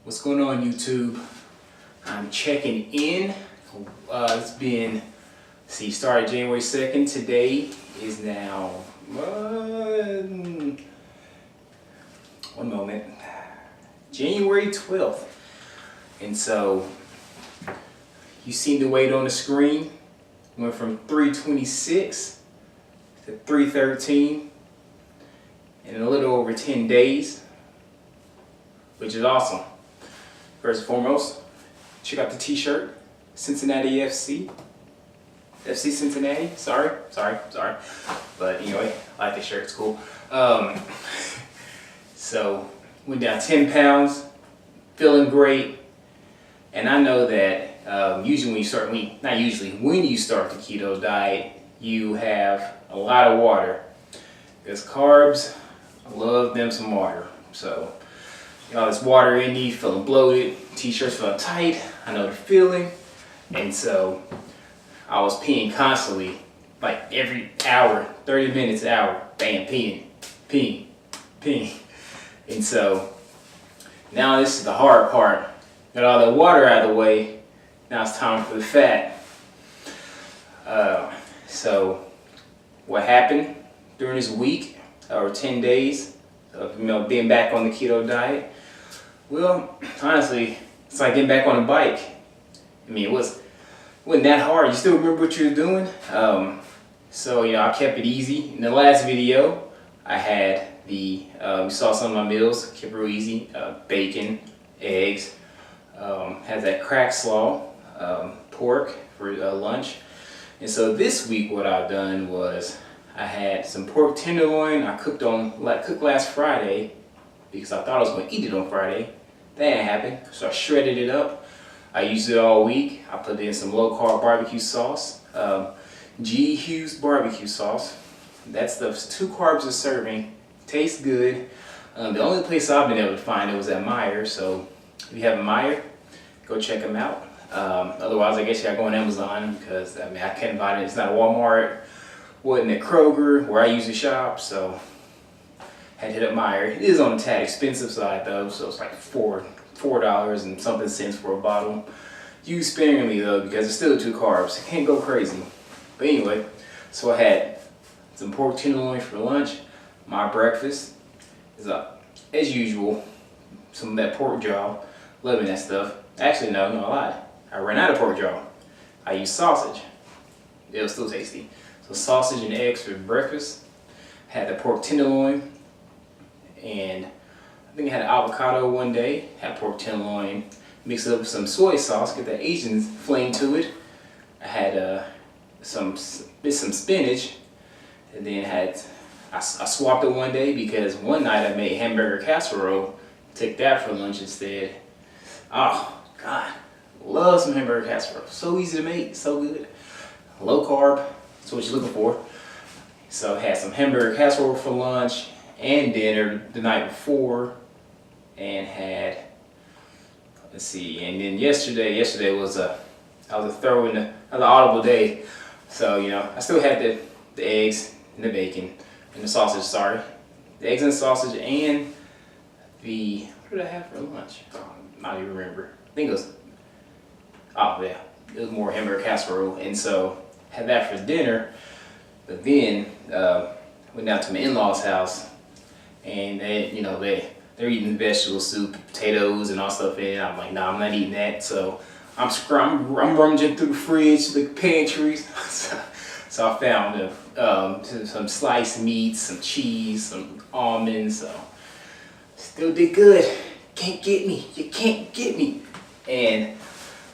What's going on, YouTube? I'm checking in. It's been, started January 2nd. Today is now, one moment, January 12th. And so, you seen the weight on the screen. Went from 326 to 313 in a little over 10 days, which is awesome. First and foremost, check out the t-shirt, Cincinnati FC. FC Cincinnati, sorry. But anyway, I like the shirt, it's cool. So, went down 10 pounds, feeling great. And I know that usually when you start the keto diet, you have a lot of water. Because carbs, I love them some water. So, all this water in you, feeling bloated, t-shirts feeling tight, I know the feeling. And so I was peeing constantly, like every hour, 30 minutes an hour, bam, peeing. And so now this is the hard part. Got all the water out of the way, now it's time for the fat. So what happened during this week or 10 days of being back on the keto diet? Well, honestly, it's like getting back on a bike. I mean, it wasn't that hard. You still remember what you were doing? So, I kept it easy. In the last video, I had you saw some of my meals, kept it real easy. Bacon, eggs, had that crack slaw, pork for lunch. And so this week what I've done was I had some pork tenderloin I cooked last Friday because I thought I was going to eat it on Friday. That didn't happen, so I shredded it up. I used it all week. I put in some low-carb barbecue sauce, G. Hughes barbecue sauce. That stuff's 2 carbs a serving. Tastes good. The only place I've been able to find it was at Meijer, so if you have a Meijer, go check them out. Otherwise, I guess you gotta go on Amazon because I can't find it. It's not a Walmart, wasn't at Kroger where I usually shop, so had to hit up Meijer. It is on the tad expensive side though, so it's like $4 and something cents for a bottle. Use sparingly though, because it's still 2 carbs. It can't go crazy. But anyway, so I had some pork tenderloin for lunch. My breakfast is as usual, some of that pork jaw. Loving that stuff. Actually, no, I lied. I ran out of pork jaw. I used sausage. It was still tasty. So sausage and eggs for breakfast. Had the pork tenderloin. And I think I had an avocado one day, had pork tenderloin, mixed it up with some soy sauce, get that Asian flame to it. I had some spinach, and then I swapped it one day because one night I made hamburger casserole, took that for lunch instead. Oh, God, love some hamburger casserole. So easy to make, so good. Low carb, that's what you're looking for. So I had some hamburger casserole for lunch and dinner the night before, and had, let's see, and then yesterday was I was throwing another audible day, so I still had the eggs and the bacon and the sausage. Sorry, the eggs and the sausage and what did I have for lunch? I don't even remember. I think it was more hamburger casserole, and so had that for dinner. But then went down to my in-laws' house. And they're eating vegetable soup, potatoes, and all stuff in it. I'm like, nah, I'm not eating that. So I'm rummaging through the fridge, the pantries. So I found some sliced meats, some cheese, some almonds. So still did good. Can't get me. You can't get me.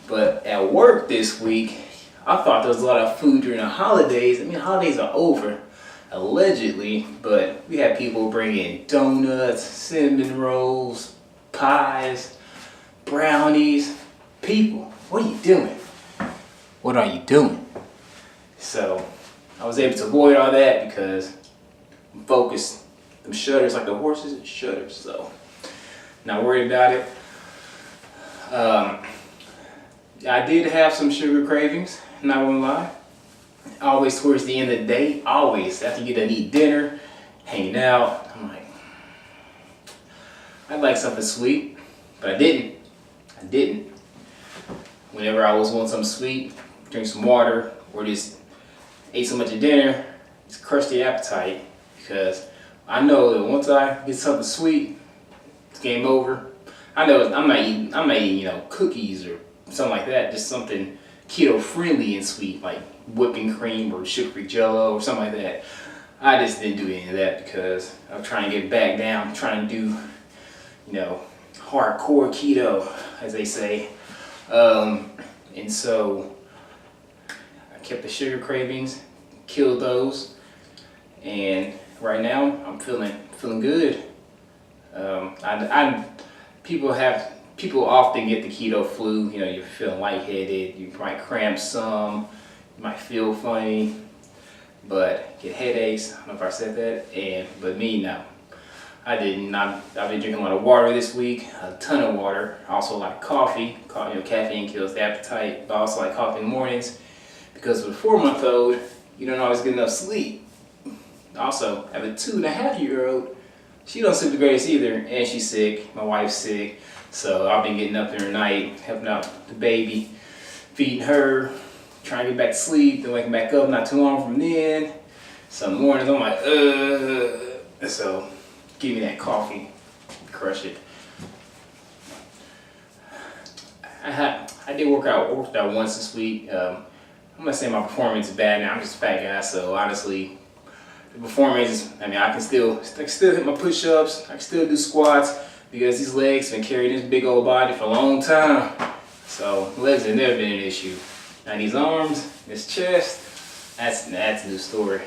But at work this week, I thought there was a lot of food during the holidays. I mean, holidays are over. Allegedly, but we had people bring in donuts, cinnamon rolls, pies, brownies. People, what are you doing? What are you doing? So I was able to avoid all that because I'm focused. Them shudders, like the horses, shudders. So not worried about it. I did have some sugar cravings, not gonna lie. Always towards the end of the day, always after you done eat dinner, hanging out, I'm like, I'd like something sweet, but I didn't. I didn't. Whenever I was wanting something sweet, drink some water, or just ate so much at dinner, just crushed the appetite, because I know that once I get something sweet, it's game over. I know I'm not eating, cookies or something like that, just something keto friendly and sweet, like whipping cream or sugary jello or something like that. I just didn't do any of that because I'm trying to get back down, trying to do, hardcore keto, as they say. And so I kept the sugar cravings, killed those, and right now I'm feeling good. People often get the keto flu. You're feeling lightheaded, you might cramp some, you might feel funny, but get headaches. I don't know if I said that, but me, no. I didn't. I've been drinking a lot of water this week, a ton of water. I also like coffee. Caffeine kills the appetite, but I also like coffee in the mornings because with a 4-month-old, you don't always get enough sleep. Also, I have a 2.5-year-old. She don't sleep the greatest either, and she's sick. My wife's sick, so I've been getting up in the night, helping out the baby, feeding her, trying to get back to sleep, then waking back up not too long from then. Some mornings I'm like, so give me that coffee, crush it. I did worked out once this week. I'm not saying my performance is bad now. I'm just a fat guy, so honestly, the performance, I can still hit my push-ups. I can still do squats because these legs been carrying this big old body for a long time. So legs have never been an issue. Now these arms, this chest, that's a new story.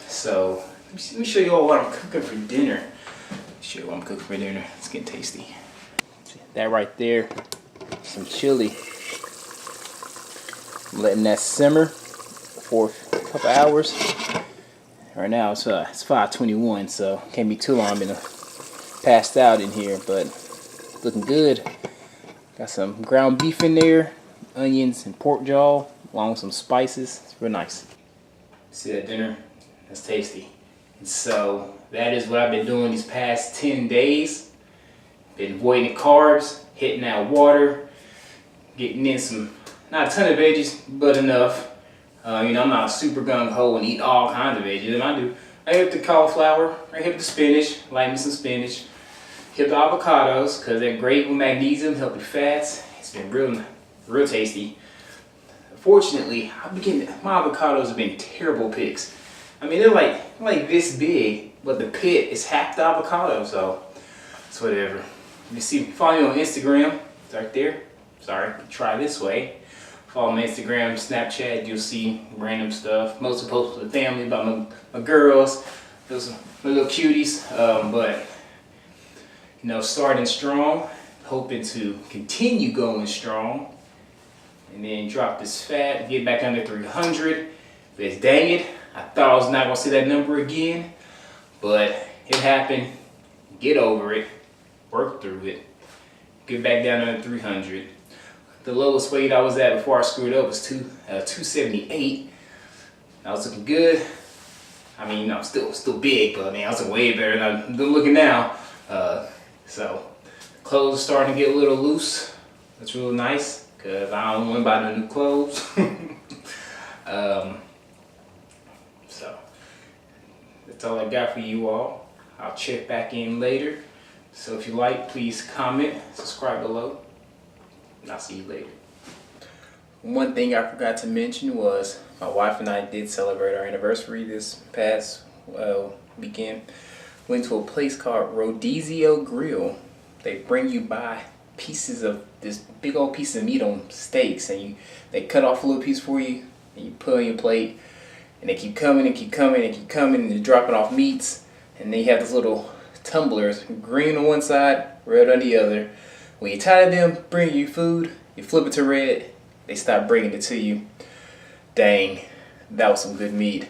So let me show you all what I'm cooking for dinner. Show you what I'm cooking for dinner. It's getting tasty. That right there, some chili. I'm letting that simmer for a couple hours. Right now it's 5:21, so can't be too long. I've been passed out in here, but looking good. Got some ground beef in there, onions and pork jaw, along with some spices. It's real nice. See that dinner? That's tasty. And so that is what I've been doing these past 10 days. Been avoiding carbs, hitting that water, getting in some, not a ton of veggies, but enough. I'm not super gung-ho and eat all kinds of veggies. I hit the cauliflower, I hit the spinach, like me some spinach. Hit the avocados, because they're great with magnesium, healthy fats. It's been real tasty. Fortunately, my avocados have been terrible picks. They're like this big, but the pit is half the avocado, so it's whatever. You see, follow me on Instagram. It's right there. Sorry, try this way. Follow me on Instagram, Snapchat. You'll see random stuff. Mostly post with the family about my girls. Those my little cuties. But starting strong, hoping to continue going strong, and then drop this fat, get back under 300. But dang it, I thought I was not gonna see that number again, but it happened. Get over it, work through it, get back down under 300. The lowest weight I was at before I screwed up was 278. I was looking good. Still big, but I was way better than I'm looking now. So clothes are starting to get a little loose. That's real nice because I don't want to buy no new clothes. So that's all I got for you all. I'll check back in later. So if you like, please comment, subscribe below, and I'll see you later. One thing I forgot to mention was my wife and I did celebrate our anniversary this past weekend. Went to a place called Rodizio Grill. They bring you by pieces of this big old piece of meat on steaks, and they cut off a little piece for you, and you put on your plate, and they keep coming and keep coming and keep coming, and they're dropping off meats, and they have this little tumblers, green on one side, red on the other. When you're tired of them bringing you food, you flip it to red, they stop bringing it to you. Dang, that was some good meat.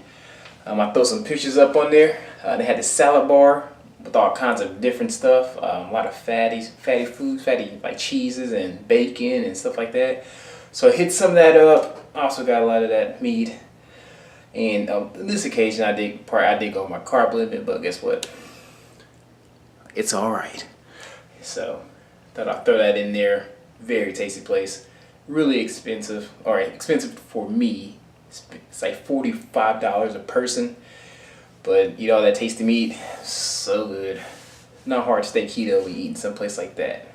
I throw some pictures up on there. They had this salad bar with all kinds of different stuff. A lot of fatty foods, like cheeses and bacon and stuff like that. So I hit some of that up. I also got a lot of that meat. And on this occasion, I did go with my carb limit, but guess what? It's all right. So Thought I'd throw that in there. Very tasty place. Really expensive. Alright, expensive for me. It's like $45 a person. But eat all that tasty meat. So good. Not hard to stay keto when you eat someplace like that.